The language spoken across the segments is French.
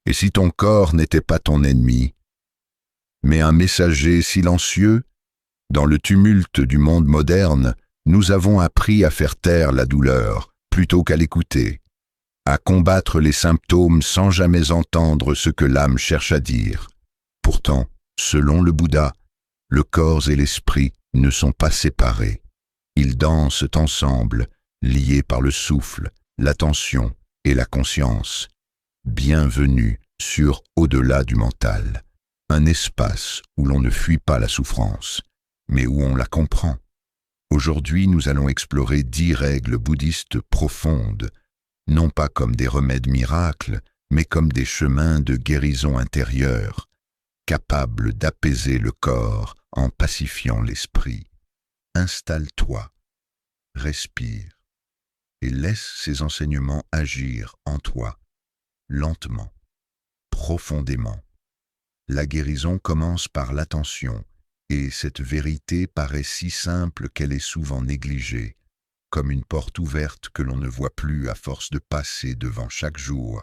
Et si ton corps n'était pas ton ennemi, mais un messager silencieux, dans le tumulte du monde moderne, nous avons appris à faire taire la douleur plutôt qu'à l'écouter, à combattre les symptômes sans jamais entendre ce que l'âme cherche à dire. Pourtant, selon le Bouddha, le corps et l'esprit ne sont pas séparés. Ils dansent ensemble, liés par le souffle, l'attention et la conscience. Bienvenue sur Au-delà du mental, un espace où l'on ne fuit pas la souffrance, mais où on la comprend. Aujourd'hui, nous allons explorer 10 règles bouddhistes profondes, non pas comme des remèdes miracles, mais comme des chemins de guérison intérieure, capables d'apaiser le corps en pacifiant l'esprit. Installe-toi, respire, et laisse ces enseignements agir en toi, lentement, profondément. La guérison commence par l'attention, et cette vérité paraît si simple qu'elle est souvent négligée, comme une porte ouverte que l'on ne voit plus à force de passer devant chaque jour,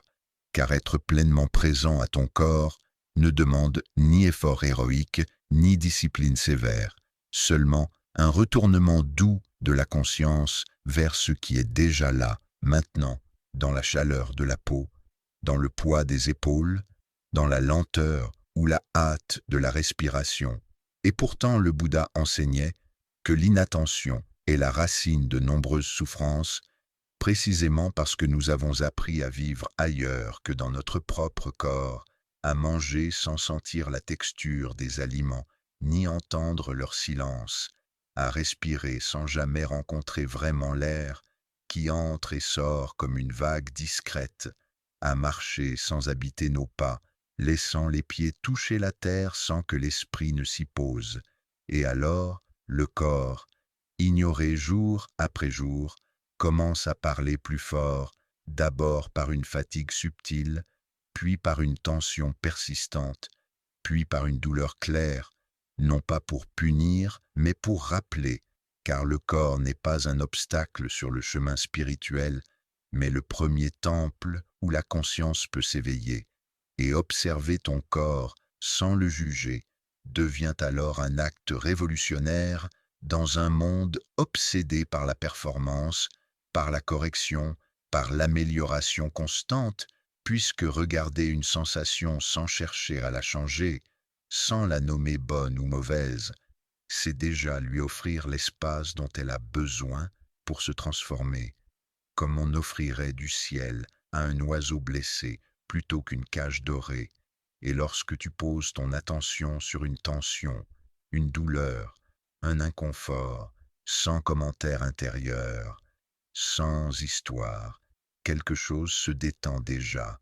car être pleinement présent à ton corps ne demande ni effort héroïque, ni discipline sévère, seulement un retournement doux de la conscience vers ce qui est déjà là, maintenant, dans la chaleur de la peau, dans le poids des épaules, dans la lenteur ou la hâte de la respiration. Et pourtant le Bouddha enseignait que l'inattention est la racine de nombreuses souffrances, précisément parce que nous avons appris à vivre ailleurs que dans notre propre corps, à manger sans sentir la texture des aliments, ni entendre leur silence, à respirer sans jamais rencontrer vraiment l'air qui entre et sort comme une vague discrète, à marcher sans habiter nos pas, laissant les pieds toucher la terre sans que l'esprit ne s'y pose. Et alors, le corps, ignoré jour après jour, commence à parler plus fort, d'abord par une fatigue subtile, puis par une tension persistante, puis par une douleur claire, non pas pour punir, mais pour rappeler, car le corps n'est pas un obstacle sur le chemin spirituel, mais le premier temple où la conscience peut s'éveiller. Et observer ton corps sans le juger devient alors un acte révolutionnaire dans un monde obsédé par la performance, par la correction, par l'amélioration constante, puisque regarder une sensation sans chercher à la changer, sans la nommer bonne ou mauvaise, c'est déjà lui offrir l'espace dont elle a besoin pour se transformer, comme on offrirait du ciel à un oiseau blessé plutôt qu'une cage dorée. Et lorsque tu poses ton attention sur une tension, une douleur, un inconfort, sans commentaire intérieur, sans histoire, quelque chose se détend déjà,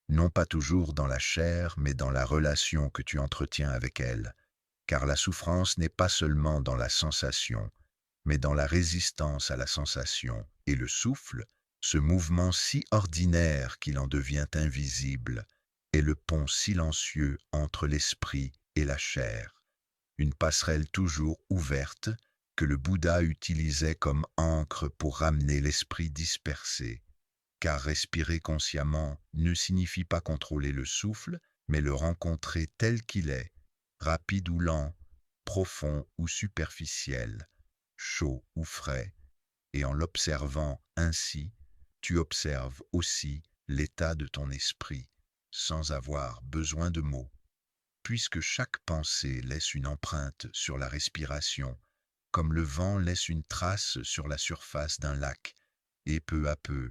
non pas toujours dans la chair, mais dans la relation que tu entretiens avec elle, car la souffrance n'est pas seulement dans la sensation, mais dans la résistance à la sensation, et le souffle, ce mouvement si ordinaire qu'il en devient invisible, est le pont silencieux entre l'esprit et la chair, une passerelle toujours ouverte que le Bouddha utilisait comme ancre pour ramener l'esprit dispersé, car respirer consciemment ne signifie pas contrôler le souffle, mais le rencontrer tel qu'il est, rapide ou lent, profond ou superficiel, chaud ou frais, et en l'observant ainsi, tu observes aussi l'état de ton esprit, sans avoir besoin de mots, puisque chaque pensée laisse une empreinte sur la respiration, comme le vent laisse une trace sur la surface d'un lac, et peu à peu,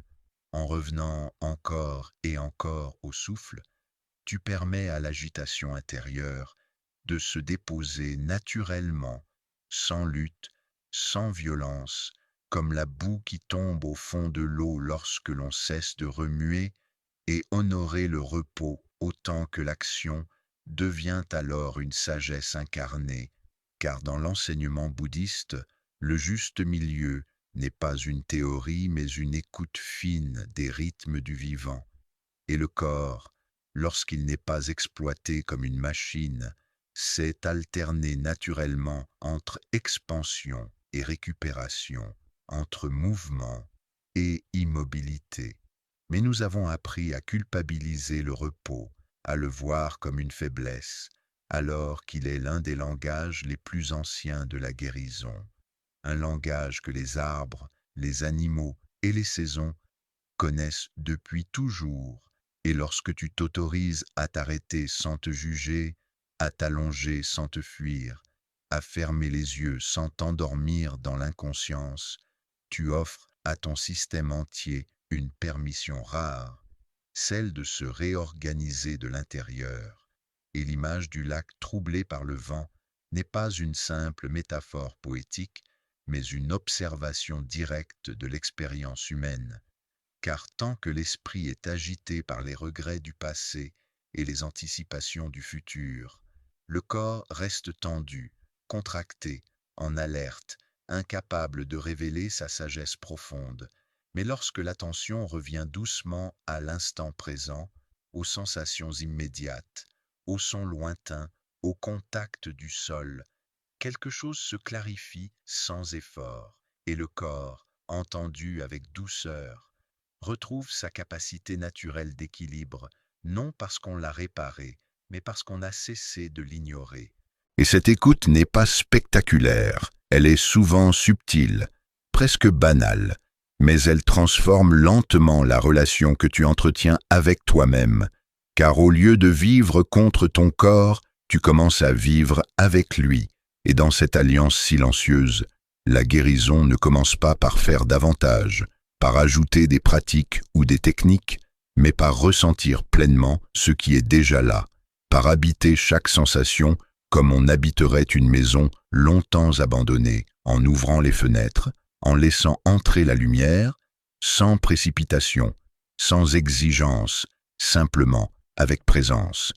en revenant encore et encore au souffle, tu permets à l'agitation intérieure de se déposer naturellement, sans lutte, sans violence, comme la boue qui tombe au fond de l'eau lorsque l'on cesse de remuer, et honorer le repos autant que l'action devient alors une sagesse incarnée, car dans l'enseignement bouddhiste, le juste milieu n'est pas une théorie mais une écoute fine des rythmes du vivant, et le corps, lorsqu'il n'est pas exploité comme une machine, sait alterner naturellement entre expansion et récupération, entre mouvement et immobilité. Mais nous avons appris à culpabiliser le repos, à le voir comme une faiblesse, alors qu'il est l'un des langages les plus anciens de la guérison, un langage que les arbres, les animaux et les saisons connaissent depuis toujours. Et lorsque tu t'autorises à t'arrêter sans te juger, à t'allonger sans te fuir, à fermer les yeux sans t'endormir dans l'inconscience, tu offres à ton système entier une permission rare, celle de se réorganiser de l'intérieur. Et l'image du lac troublé par le vent n'est pas une simple métaphore poétique, mais une observation directe de l'expérience humaine. Car tant que l'esprit est agité par les regrets du passé et les anticipations du futur, le corps reste tendu, contracté, en alerte, incapable de révéler sa sagesse profonde. Mais lorsque l'attention revient doucement à l'instant présent, aux sensations immédiates, aux sons lointains, au contact du sol, quelque chose se clarifie sans effort, et le corps, entendu avec douceur, retrouve sa capacité naturelle d'équilibre, non parce qu'on l'a réparé, mais parce qu'on a cessé de l'ignorer. Et cette écoute n'est pas spectaculaire, elle est souvent subtile, presque banale, mais elle transforme lentement la relation que tu entretiens avec toi-même, car au lieu de vivre contre ton corps, tu commences à vivre avec lui. Et dans cette alliance silencieuse, la guérison ne commence pas par faire davantage, par ajouter des pratiques ou des techniques, mais par ressentir pleinement ce qui est déjà là, par habiter chaque sensation comme on habiterait une maison longtemps abandonnée, en ouvrant les fenêtres, en laissant entrer la lumière, sans précipitation, sans exigence, simplement avec présence.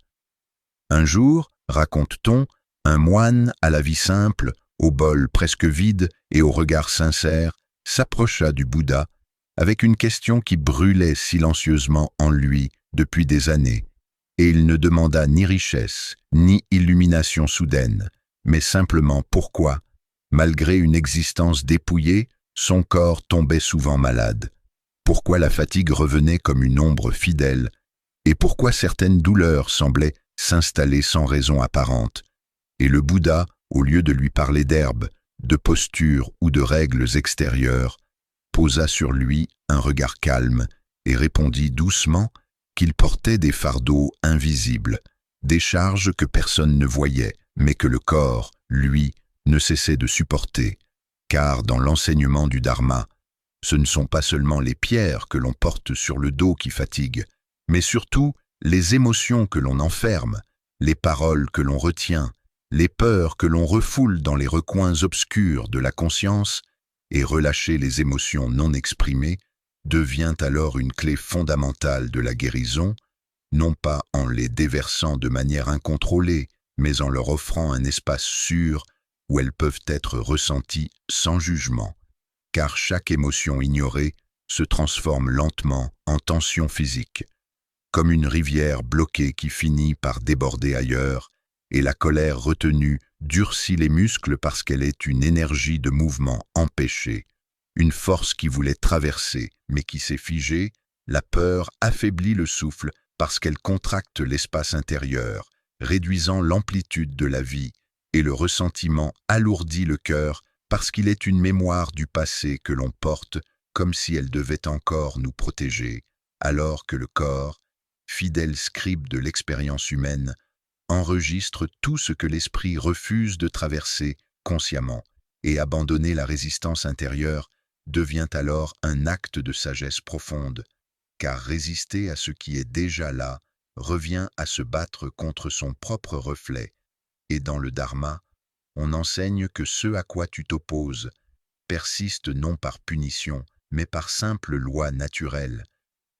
Un jour, raconte-t-on, un moine à la vie simple, au bol presque vide et au regard sincère, s'approcha du Bouddha avec une question qui brûlait silencieusement en lui depuis des années, et il ne demanda ni richesse, ni illumination soudaine, mais simplement pourquoi, malgré une existence dépouillée, son corps tombait souvent malade, pourquoi la fatigue revenait comme une ombre fidèle, et pourquoi certaines douleurs semblaient s'installer sans raison apparente. Et le Bouddha, au lieu de lui parler d'herbe, de posture ou de règles extérieures, posa sur lui un regard calme et répondit doucement qu'il portait des fardeaux invisibles, des charges que personne ne voyait, mais que le corps, lui, ne cessait de supporter. Car dans l'enseignement du Dharma, ce ne sont pas seulement les pierres que l'on porte sur le dos qui fatiguent, mais surtout les émotions que l'on enferme, les paroles que l'on retient, les peurs que l'on refoule dans les recoins obscurs de la conscience, et relâcher les émotions non exprimées devient alors une clé fondamentale de la guérison, non pas en les déversant de manière incontrôlée, mais en leur offrant un espace sûr où elles peuvent être ressenties sans jugement, car chaque émotion ignorée se transforme lentement en tension physique, comme une rivière bloquée qui finit par déborder ailleurs, et la colère retenue durcit les muscles parce qu'elle est une énergie de mouvement empêchée, une force qui voulait traverser mais qui s'est figée. La peur affaiblit le souffle parce qu'elle contracte l'espace intérieur, réduisant l'amplitude de la vie, et le ressentiment alourdit le cœur parce qu'il est une mémoire du passé que l'on porte comme si elle devait encore nous protéger, alors que le corps, fidèle scribe de l'expérience humaine, enregistre tout ce que l'esprit refuse de traverser consciemment, et abandonner la résistance intérieure devient alors un acte de sagesse profonde, car résister à ce qui est déjà là revient à se battre contre son propre reflet, et dans le Dharma, on enseigne que ce à quoi tu t'opposes persiste non par punition, mais par simple loi naturelle,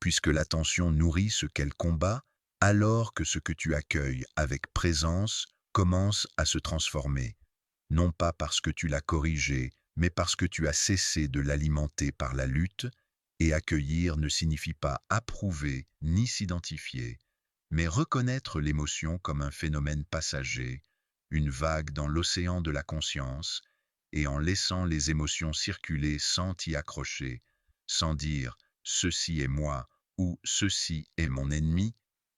puisque l'attention nourrit ce qu'elle combat, alors que ce que tu accueilles avec présence commence à se transformer, non pas parce que tu l'as corrigé, mais parce que tu as cessé de l'alimenter par la lutte, et accueillir ne signifie pas approuver ni s'identifier, mais reconnaître l'émotion comme un phénomène passager, une vague dans l'océan de la conscience, et en laissant les émotions circuler sans t'y accrocher, sans dire « ceci est moi » ou « ceci est mon ennemi »,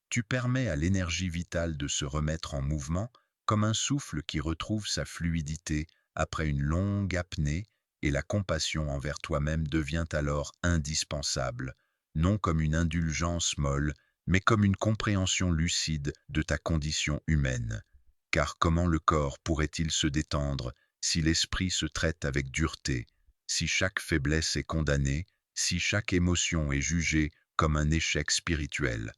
Tu permets à l'énergie vitale de se remettre en mouvement, comme un souffle qui retrouve sa fluidité après une longue apnée, et la compassion envers toi-même devient alors indispensable, non comme une indulgence molle, mais comme une compréhension lucide de ta condition humaine. Car comment le corps pourrait-il se détendre si l'esprit se traite avec dureté, si chaque faiblesse est condamnée, si chaque émotion est jugée comme un échec spirituel,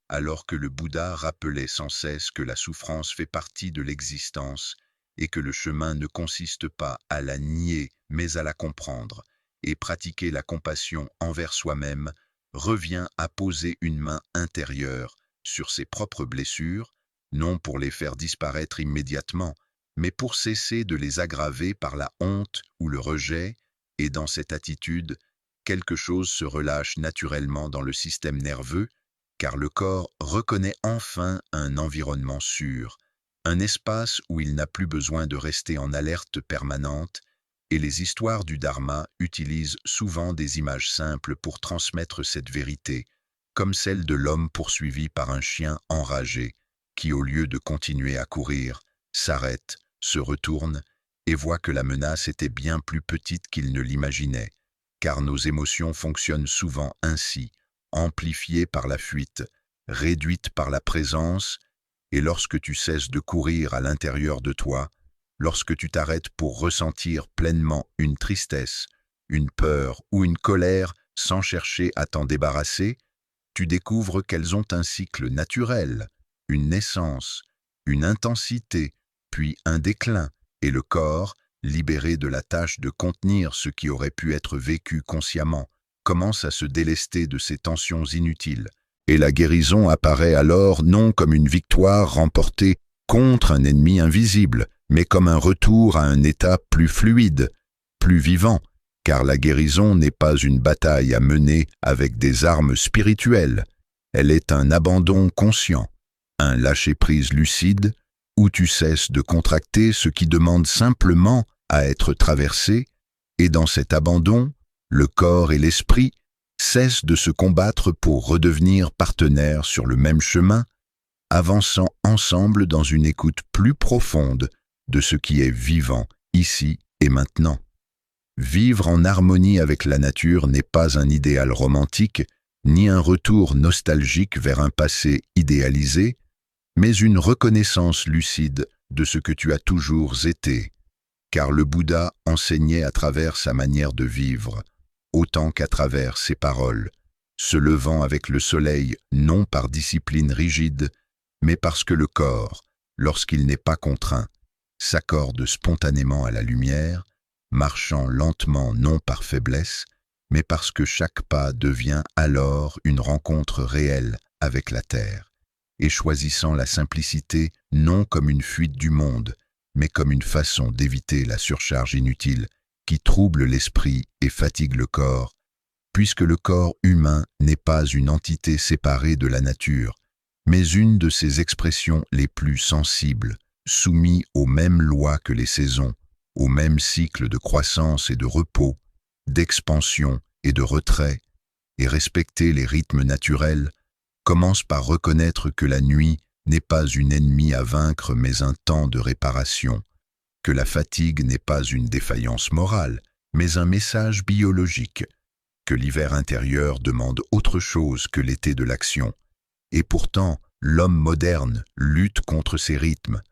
alors que le Bouddha rappelait sans cesse que la souffrance fait partie de l'existence et que le chemin ne consiste pas à la nier mais à la comprendre, et pratiquer la compassion envers soi-même revient à poser une main intérieure sur ses propres blessures, non pour les faire disparaître immédiatement, mais pour cesser de les aggraver par la honte ou le rejet, et dans cette attitude, quelque chose se relâche naturellement dans le système nerveux, car le corps reconnaît enfin un environnement sûr, un espace où il n'a plus besoin de rester en alerte permanente, et les histoires du Dharma utilisent souvent des images simples pour transmettre cette vérité, comme celle de l'homme poursuivi par un chien enragé, qui au lieu de continuer à courir, s'arrête, se retourne, et voit que la menace était bien plus petite qu'il ne l'imaginait, car nos émotions fonctionnent souvent ainsi, amplifiées par la fuite, réduites par la présence, et lorsque tu cesses de courir à l'intérieur de toi, lorsque tu t'arrêtes pour ressentir pleinement une tristesse, une peur ou une colère sans chercher à t'en débarrasser, tu découvres qu'elles ont un cycle naturel, une naissance, une intensité, puis un déclin, et le corps, libéré de la tâche de contenir ce qui aurait pu être vécu consciemment, commence à se délester de ces tensions inutiles, et la guérison apparaît alors non comme une victoire remportée contre un ennemi invisible, mais comme un retour à un état plus fluide, plus vivant, car la guérison n'est pas une bataille à mener avec des armes spirituelles, elle est un abandon conscient, un lâcher-prise lucide, où tu cesses de contracter ce qui demande simplement à être traversé, et dans cet abandon, le corps et l'esprit cessent de se combattre pour redevenir partenaires sur le même chemin, avançant ensemble dans une écoute plus profonde de ce qui est vivant ici et maintenant. Vivre en harmonie avec la nature n'est pas un idéal romantique, ni un retour nostalgique vers un passé idéalisé, mais une reconnaissance lucide de ce que tu as toujours été, car le Bouddha enseignait à travers sa manière de vivre, autant qu'à travers ses paroles, se levant avec le soleil non par discipline rigide, mais parce que le corps, lorsqu'il n'est pas contraint, s'accorde spontanément à la lumière, marchant lentement non par faiblesse, mais parce que chaque pas devient alors une rencontre réelle avec la terre, et choisissant la simplicité non comme une fuite du monde, mais comme une façon d'éviter la surcharge inutile qui trouble l'esprit et fatigue le corps, puisque le corps humain n'est pas une entité séparée de la nature, mais une de ses expressions les plus sensibles, soumis aux mêmes lois que les saisons, au même cycle de croissance et de repos, d'expansion et de retrait, et respecter les rythmes naturels, commence par reconnaître que la nuit n'est pas une ennemie à vaincre mais un temps de réparation, que la fatigue n'est pas une défaillance morale, mais un message biologique, que l'hiver intérieur demande autre chose que l'été de l'action. Et pourtant, l'homme moderne lutte contre ces rythmes,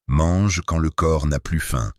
mange quand le corps n'a plus faim,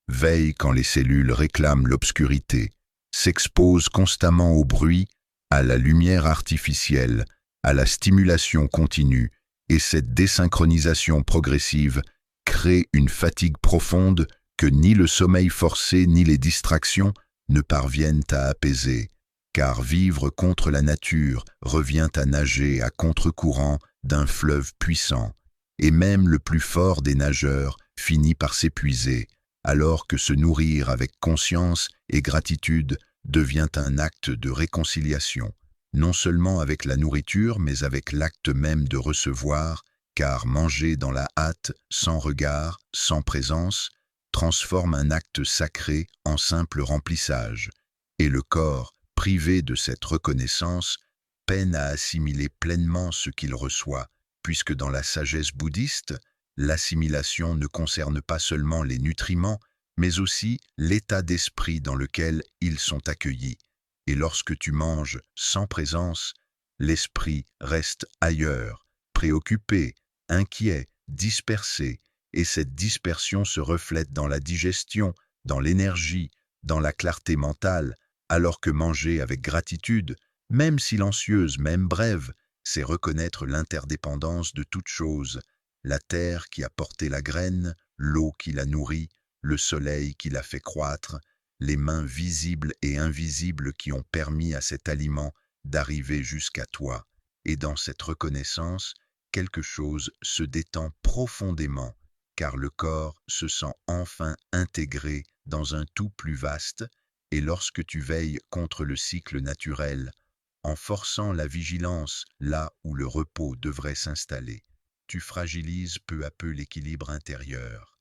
veille quand les cellules réclament l'obscurité, s'expose constamment au bruit, à la lumière artificielle, à la stimulation continue, et cette désynchronisation progressive crée une fatigue profonde que ni le sommeil forcé ni les distractions ne parviennent à apaiser, car vivre contre la nature revient à nager à contre-courant d'un fleuve puissant, et même le plus fort des nageurs finit par s'épuiser, alors que se nourrir avec conscience et gratitude devient un acte de réconciliation, non seulement avec la nourriture, mais avec l'acte même de recevoir, car manger dans la hâte, sans regard, sans présence, transforme un acte sacré en simple remplissage, et le corps, privé de cette reconnaissance, peine à assimiler pleinement ce qu'il reçoit, puisque dans la sagesse bouddhiste, l'assimilation ne concerne pas seulement les nutriments, mais aussi l'état d'esprit dans lequel ils sont accueillis. Et lorsque tu manges sans présence, l'esprit reste ailleurs, préoccupé, inquiet, dispersé, et cette dispersion se reflète dans la digestion, dans l'énergie, dans la clarté mentale, alors que manger avec gratitude, même silencieuse, même brève, c'est reconnaître l'interdépendance de toute chose, la terre qui a porté la graine, l'eau qui la nourrit, le soleil qui la fait croître, les mains visibles et invisibles qui ont permis à cet aliment d'arriver jusqu'à toi. Et dans cette reconnaissance, quelque chose se détend profondément, car le corps se sent enfin intégré dans un tout plus vaste, et lorsque tu veilles contre le cycle naturel, en forçant la vigilance là où le repos devrait s'installer, tu fragilises peu à peu l'équilibre intérieur,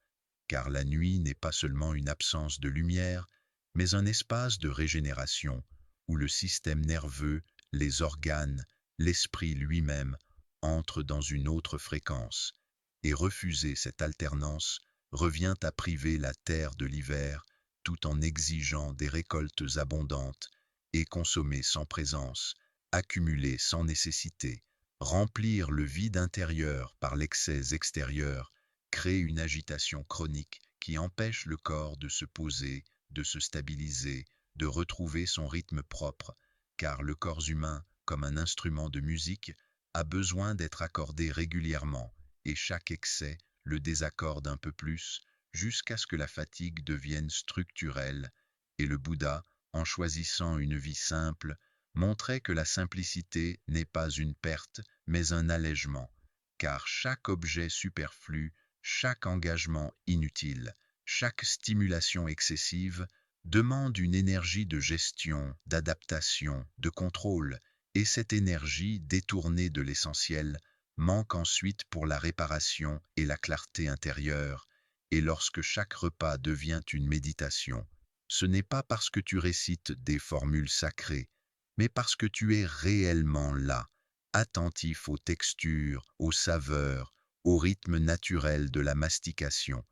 car la nuit n'est pas seulement une absence de lumière, mais un espace de régénération où le système nerveux, les organes, l'esprit lui-même entrent dans une autre fréquence. Et refuser cette alternance revient à priver la terre de l'hiver tout en exigeant des récoltes abondantes et consommer sans présence, accumuler sans nécessité, remplir le vide intérieur par l'excès extérieur, crée une agitation chronique qui empêche le corps de se poser, de se stabiliser, de retrouver son rythme propre, car le corps humain, comme un instrument de musique, a besoin d'être accordé régulièrement, et chaque excès le désaccorde un peu plus, jusqu'à ce que la fatigue devienne structurelle, et le Bouddha, en choisissant une vie simple, montrait que la simplicité n'est pas une perte, mais un allègement, car chaque objet superflu, chaque engagement inutile, chaque stimulation excessive demande une énergie de gestion, d'adaptation, de contrôle, et cette énergie détournée de l'essentiel manque ensuite pour la réparation et la clarté intérieure, et lorsque chaque repas devient une méditation, ce n'est pas parce que tu récites des formules sacrées, mais parce que tu es réellement là, attentif aux textures, aux saveurs, au rythme naturel de la mastication,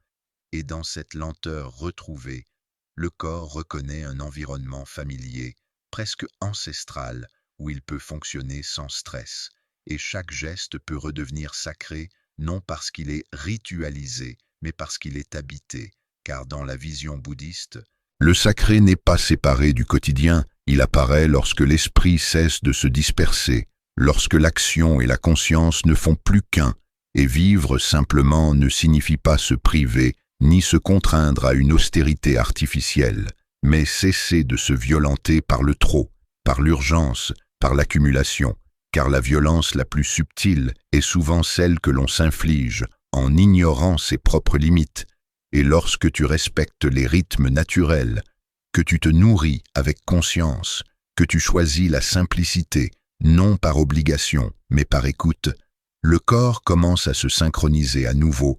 et dans cette lenteur retrouvée, le corps reconnaît un environnement familier, presque ancestral, où il peut fonctionner sans stress, et chaque geste peut redevenir sacré, non parce qu'il est ritualisé, mais parce qu'il est habité, car dans la vision bouddhiste, le sacré n'est pas séparé du quotidien, il apparaît lorsque l'esprit cesse de se disperser, lorsque l'action et la conscience ne font plus qu'un, et vivre simplement ne signifie pas se priver, ni se contraindre à une austérité artificielle, mais cesser de se violenter par le trop, par l'urgence, par l'accumulation, car la violence la plus subtile est souvent celle que l'on s'inflige en ignorant ses propres limites, et lorsque tu respectes les rythmes naturels, que tu te nourris avec conscience, que tu choisis la simplicité, non par obligation, mais par écoute, le corps commence à se synchroniser à nouveau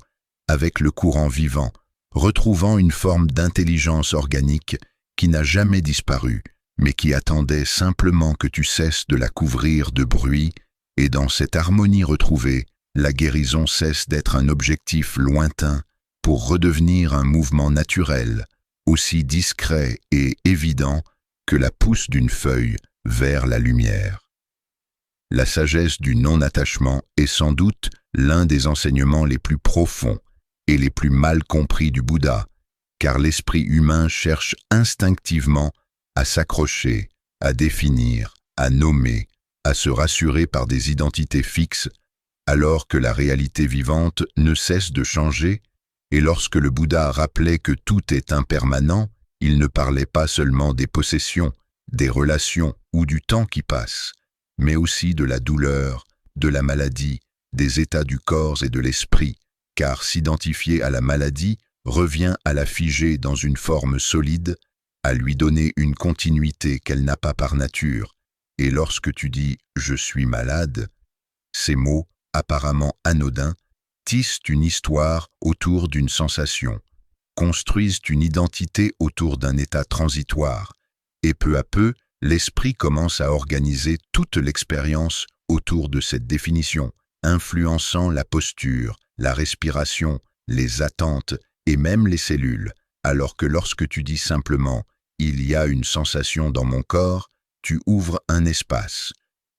avec le courant vivant, retrouvant une forme d'intelligence organique qui n'a jamais disparu, mais qui attendait simplement que tu cesses de la couvrir de bruit, et dans cette harmonie retrouvée, la guérison cesse d'être un objectif lointain pour redevenir un mouvement naturel, aussi discret et évident que la pousse d'une feuille vers la lumière. La sagesse du non-attachement est sans doute l'un des enseignements les plus profonds et les plus mal compris du Bouddha, car l'esprit humain cherche instinctivement à s'accrocher, à définir, à nommer, à se rassurer par des identités fixes, alors que la réalité vivante ne cesse de changer, et lorsque le Bouddha rappelait que tout est impermanent, il ne parlait pas seulement des possessions, des relations ou du temps qui passe, mais aussi de la douleur, de la maladie, des états du corps et de l'esprit, car s'identifier à la maladie revient à la figer dans une forme solide, à lui donner une continuité qu'elle n'a pas par nature, et lorsque tu dis « je suis malade », ces mots, apparemment anodins, tissent une histoire autour d'une sensation, construisent une identité autour d'un état transitoire, et peu à peu, l'esprit commence à organiser toute l'expérience autour de cette définition, influençant la posture, la respiration, les attentes et même les cellules, alors que lorsque tu dis simplement « il y a une sensation dans mon corps », tu ouvres un espace.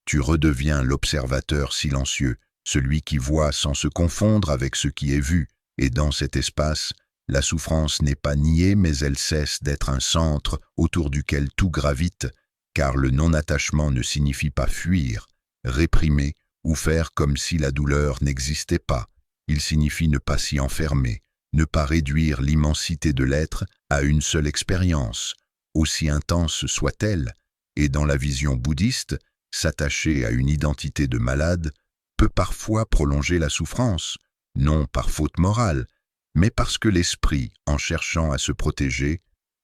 Tu redeviens l'observateur silencieux, celui qui voit sans se confondre avec ce qui est vu, et dans cet espace, la souffrance n'est pas niée, mais elle cesse d'être un centre autour duquel tout gravite, car le non-attachement ne signifie pas fuir, réprimer ou faire comme si la douleur n'existait pas. Il signifie ne pas s'y enfermer, ne pas réduire l'immensité de l'être à une seule expérience, aussi intense soit-elle, et dans la vision bouddhiste, s'attacher à une identité de malade peut parfois prolonger la souffrance, non par faute morale, mais parce que l'esprit, en cherchant à se protéger,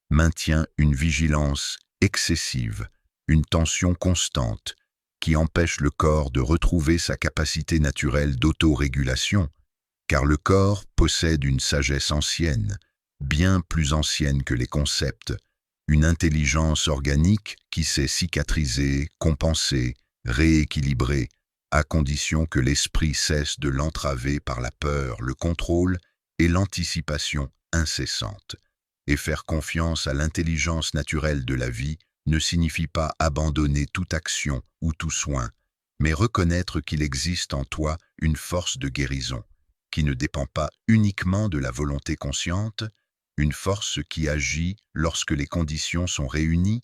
maintient une vigilance excessive, une tension constante, qui empêche le corps de retrouver sa capacité naturelle d'autorégulation, car le corps possède une sagesse ancienne, bien plus ancienne que les concepts, une intelligence organique qui sait cicatriser, compenser, rééquilibrer, à condition que l'esprit cesse de l'entraver par la peur, le contrôle et l'anticipation incessante. Et faire confiance à l'intelligence naturelle de la vie ne signifie pas abandonner toute action ou tout soin, mais reconnaître qu'il existe en toi une force de guérison, qui ne dépend pas uniquement de la volonté consciente, une force qui agit lorsque les conditions sont réunies,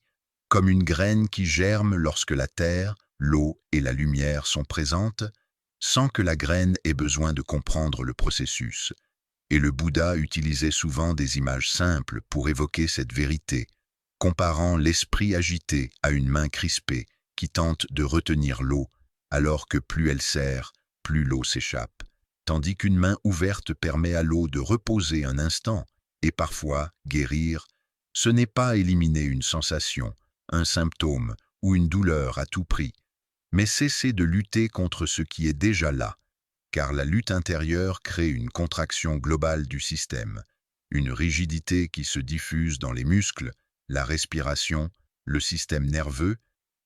comme une graine qui germe lorsque la terre, l'eau et la lumière sont présentes, sans que la graine ait besoin de comprendre le processus. Et le Bouddha utilisait souvent des images simples pour évoquer cette vérité, comparant l'esprit agité à une main crispée qui tente de retenir l'eau, alors que plus elle serre, plus l'eau s'échappe, tandis qu'une main ouverte permet à l'eau de reposer un instant, et parfois guérir. Ce n'est pas éliminer une sensation, un symptôme ou une douleur à tout prix, mais cesser de lutter contre ce qui est déjà là, car la lutte intérieure crée une contraction globale du système, une rigidité qui se diffuse dans les muscles, la respiration, le système nerveux,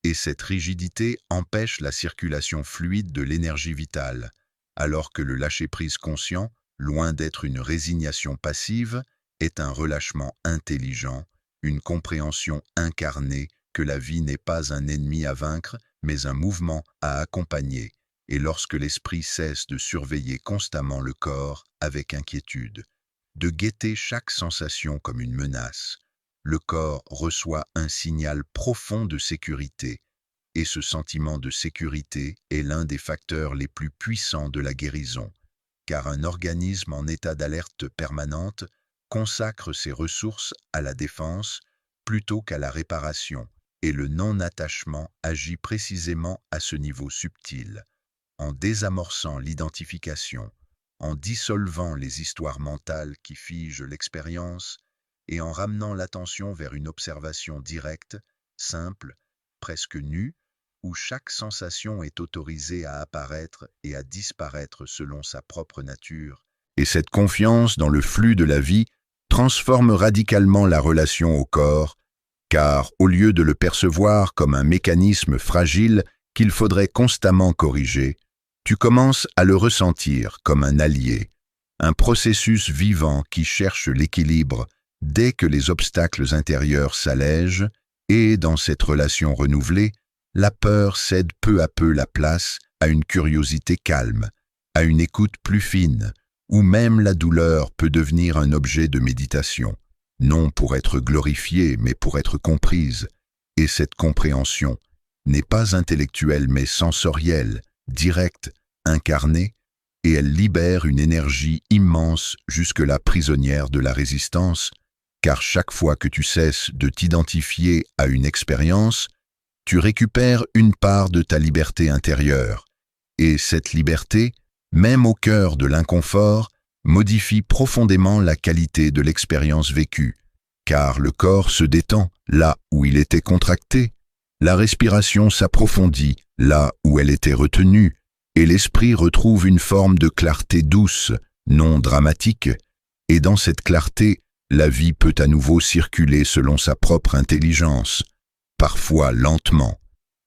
et cette rigidité empêche la circulation fluide de l'énergie vitale, alors que le lâcher-prise conscient, loin d'être une résignation passive, est un relâchement intelligent, une compréhension incarnée que la vie n'est pas un ennemi à vaincre, mais un mouvement à accompagner, et lorsque l'esprit cesse de surveiller constamment le corps avec inquiétude, de guetter chaque sensation comme une menace, le corps reçoit un signal profond de sécurité, et ce sentiment de sécurité est l'un des facteurs les plus puissants de la guérison, car un organisme en état d'alerte permanente consacre ses ressources à la défense plutôt qu'à la réparation, et le non-attachement agit précisément à ce niveau subtil, en désamorçant l'identification, en dissolvant les histoires mentales qui figent l'expérience et en ramenant l'attention vers une observation directe, simple, presque nue, où chaque sensation est autorisée à apparaître et à disparaître selon sa propre nature. Et cette confiance dans le flux de la vie transforme radicalement la relation au corps, car au lieu de le percevoir comme un mécanisme fragile qu'il faudrait constamment corriger, tu commences à le ressentir comme un allié, un processus vivant qui cherche l'équilibre dès que les obstacles intérieurs s'allègent, et dans cette relation renouvelée, la peur cède peu à peu la place à une curiosité calme, à une écoute plus fine, où même la douleur peut devenir un objet de méditation, non pour être glorifiée, mais pour être comprise. Et cette compréhension n'est pas intellectuelle, mais sensorielle, directe, incarnée, et elle libère une énergie immense jusque-là prisonnière de la résistance, car chaque fois que tu cesses de t'identifier à une expérience, tu récupères une part de ta liberté intérieure, et cette liberté, même au cœur de l'inconfort, modifie profondément la qualité de l'expérience vécue, car le corps se détend là où il était contracté, la respiration s'approfondit là où elle était retenue, et l'esprit retrouve une forme de clarté douce, non dramatique, et dans cette clarté, la vie peut à nouveau circuler selon sa propre intelligence, parfois lentement,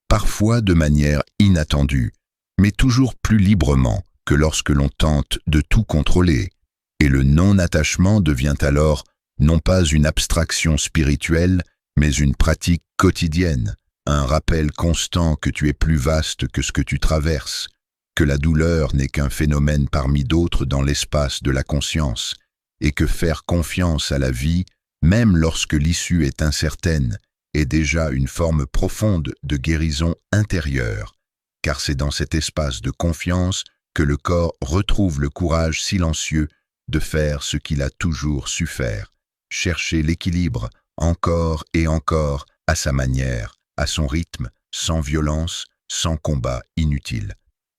parfois de manière inattendue, mais toujours plus librement que lorsque l'on tente de tout contrôler, et le non-attachement devient alors non pas une abstraction spirituelle, mais une pratique quotidienne, un rappel constant que tu es plus vaste que ce que tu traverses, que la douleur n'est qu'un phénomène parmi d'autres dans l'espace de la conscience, et que faire confiance à la vie, même lorsque l'issue est incertaine, est déjà une forme profonde de guérison intérieure, car c'est dans cet espace de confiance que le corps retrouve le courage silencieux de faire ce qu'il a toujours su faire, chercher l'équilibre encore et encore à sa manière, à son rythme, sans violence, sans combat inutile.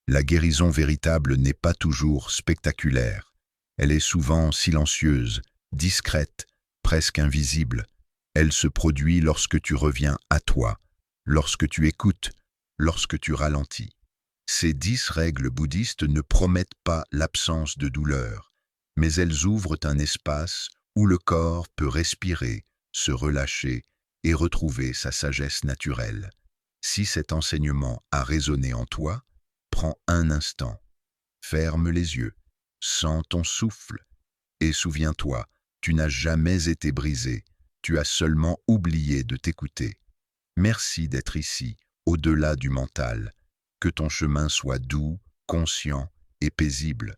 La guérison véritable n'est pas toujours spectaculaire. Elle est souvent silencieuse, discrète, presque invisible. Elle se produit lorsque tu reviens à toi, lorsque tu écoutes, lorsque tu ralentis. Ces 10 règles bouddhistes ne promettent pas l'absence de douleur, mais elles ouvrent un espace où le corps peut respirer, se relâcher et retrouver sa sagesse naturelle. Si cet enseignement a résonné en toi, prends un instant, ferme les yeux, sens ton souffle et souviens-toi, tu n'as jamais été brisé, tu as seulement oublié de t'écouter. Merci d'être ici, au-delà du mental. Que ton chemin soit doux, conscient et paisible.